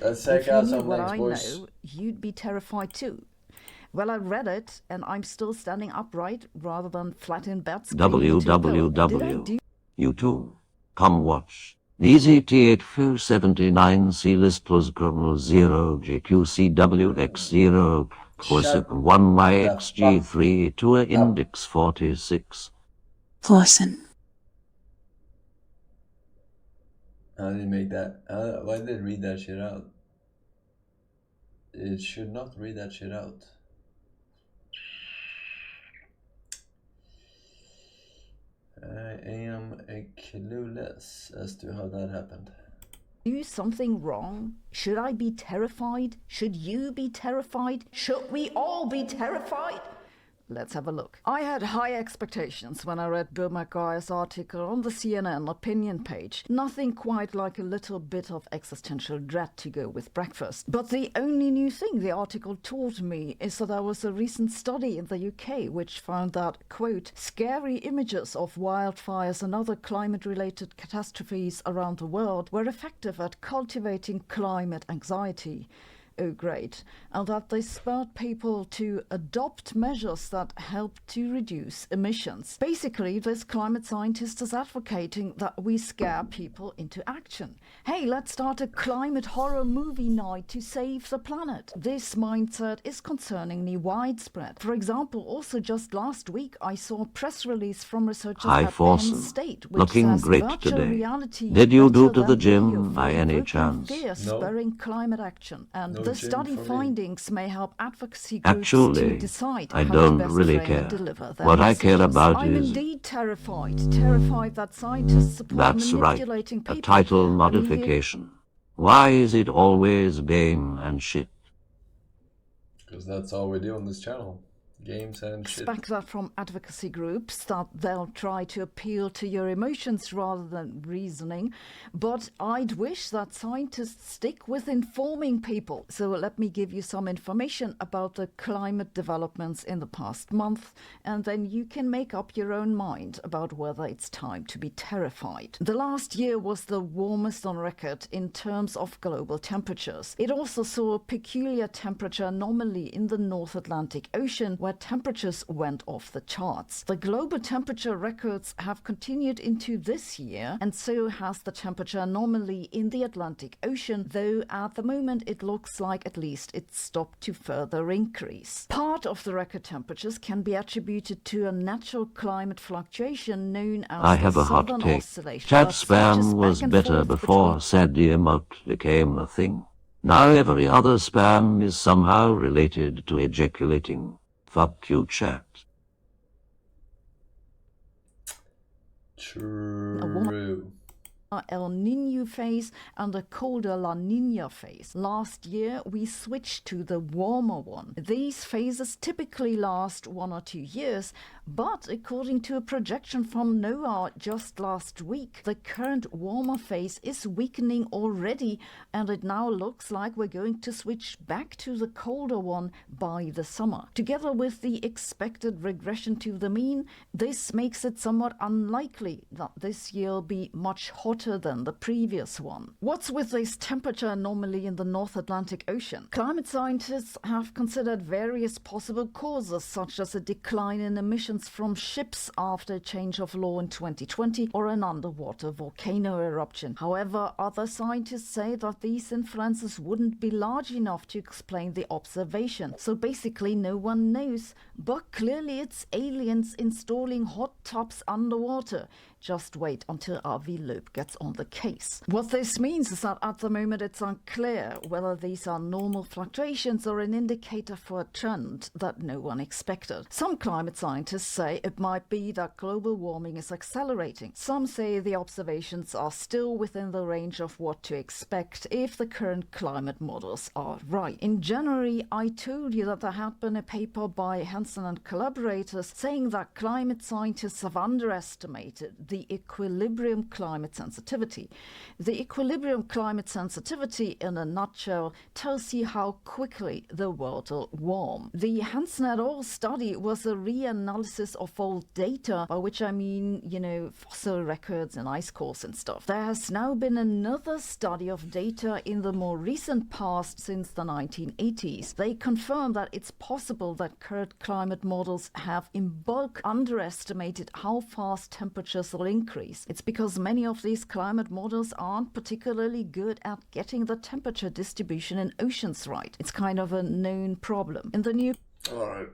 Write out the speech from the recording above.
Let's check If you out knew some what links, I boys. know, you'd be terrified too. Well, I read it, and I'm still standing upright rather than flat in bed screaming into a pillow. Did I do? You too. Come watch. DZT8479 C list plus kernel 0 JQCWX0 Shut Corsic 1 the fuck YXG3 to up. index 46. Forsen. How did it make that? Why did it read that shit out? It should not read that shit out. I am clueless as to how that happened. Do something wrong? Should I be terrified? Should you be terrified? Should we all be terrified? Let's have a look. I had high expectations when I read Bill McGuire's article on the CNN opinion page. Nothing quite like a little bit of existential dread to go with breakfast. But the only new thing the article taught me is that there was a recent study in the UK which found that, quote, scary images of wildfires and other climate-related catastrophes around the world were effective at cultivating climate anxiety. Oh, great. And that they spurred people to adopt measures that help to reduce emissions. Basically, this climate scientist is advocating that we scare people into action. Hey, let's start a climate horror movie night to save the planet. This mindset is concerningly widespread. For example, also just last week, I saw a press release from researchers Hi at Penn Forsen. State, which Looking says great virtual today. reality Did you do better to the than video gym for by any invoking chance? fear, No. spurring climate action. And No the gym study for me. findings may help advocacy groups to Actually, decide I how don't to best really frame and care. deliver their What I care messages. about I'm is... indeed terrified that scientists support That's right. manipulating people. A title I mean, modification. Why is it always game and shit? Because that's all we do on this channel. Games and shit. expect that from advocacy groups, that they'll try to appeal to your emotions rather than reasoning, but I'd wish that scientists stick with informing people. So let me give you some information about the climate developments in the past month, and then you can make up your own mind about whether it's time to be terrified. The last year was the warmest on record in terms of global temperatures. It also saw a peculiar temperature anomaly in the North Atlantic Ocean, where temperatures went off the charts. The global temperature records have continued into this year, and so has the temperature anomaly in the Atlantic Ocean, though at the moment it looks like at least it's stopped to further increase. Part of the record temperatures can be attributed to a natural climate fluctuation known as I have the a hot Southern take. Oscillation. Chat that switches spam was back and better forth before between said the emote became a thing. Now every other spam is somehow related to ejaculating. Fuck you, chat. True. El Niño phase and a colder La Niña phase. Last year, we switched to the warmer one. These phases typically last 1 or 2 years, but according to a projection from NOAA just last week, the current warmer phase is weakening already, and it now looks like we're going to switch back to the colder one by the summer. Together with the expected regression to the mean, this makes it somewhat unlikely that this year will be much hotter than the previous one. What's with this temperature anomaly in the North Atlantic Ocean? Climate scientists have considered various possible causes, such as a decline in emissions from ships after a change of law in 2020 or an underwater volcano eruption. However, other scientists say that these influences wouldn't be large enough to explain the observation. So basically no one knows, but clearly it's aliens installing hot tubs underwater. Just wait until Avi Loeb gets on the case. What this means is that at the moment it's unclear whether these are normal fluctuations or an indicator for a trend that no one expected. Some climate scientists say it might be that global warming is accelerating. Some say the observations are still within the range of what to expect if the current climate models are right. In January, I told you that there had been a paper by Hansen and collaborators saying that climate scientists have underestimated the equilibrium climate sensitivity. The equilibrium climate sensitivity, in a nutshell, tells you how quickly the world will warm. The Hansen et al. Study was a reanalysis of old data, by which I mean, fossil records and ice cores and stuff. There has now been another study of data in the more recent past, since the 1980s. They confirm that it's possible that current climate models have in bulk underestimated how fast temperatures will increase. It's because many of these climate models aren't particularly good at getting the temperature distribution in oceans right. It's kind of a known problem. In the new Alright,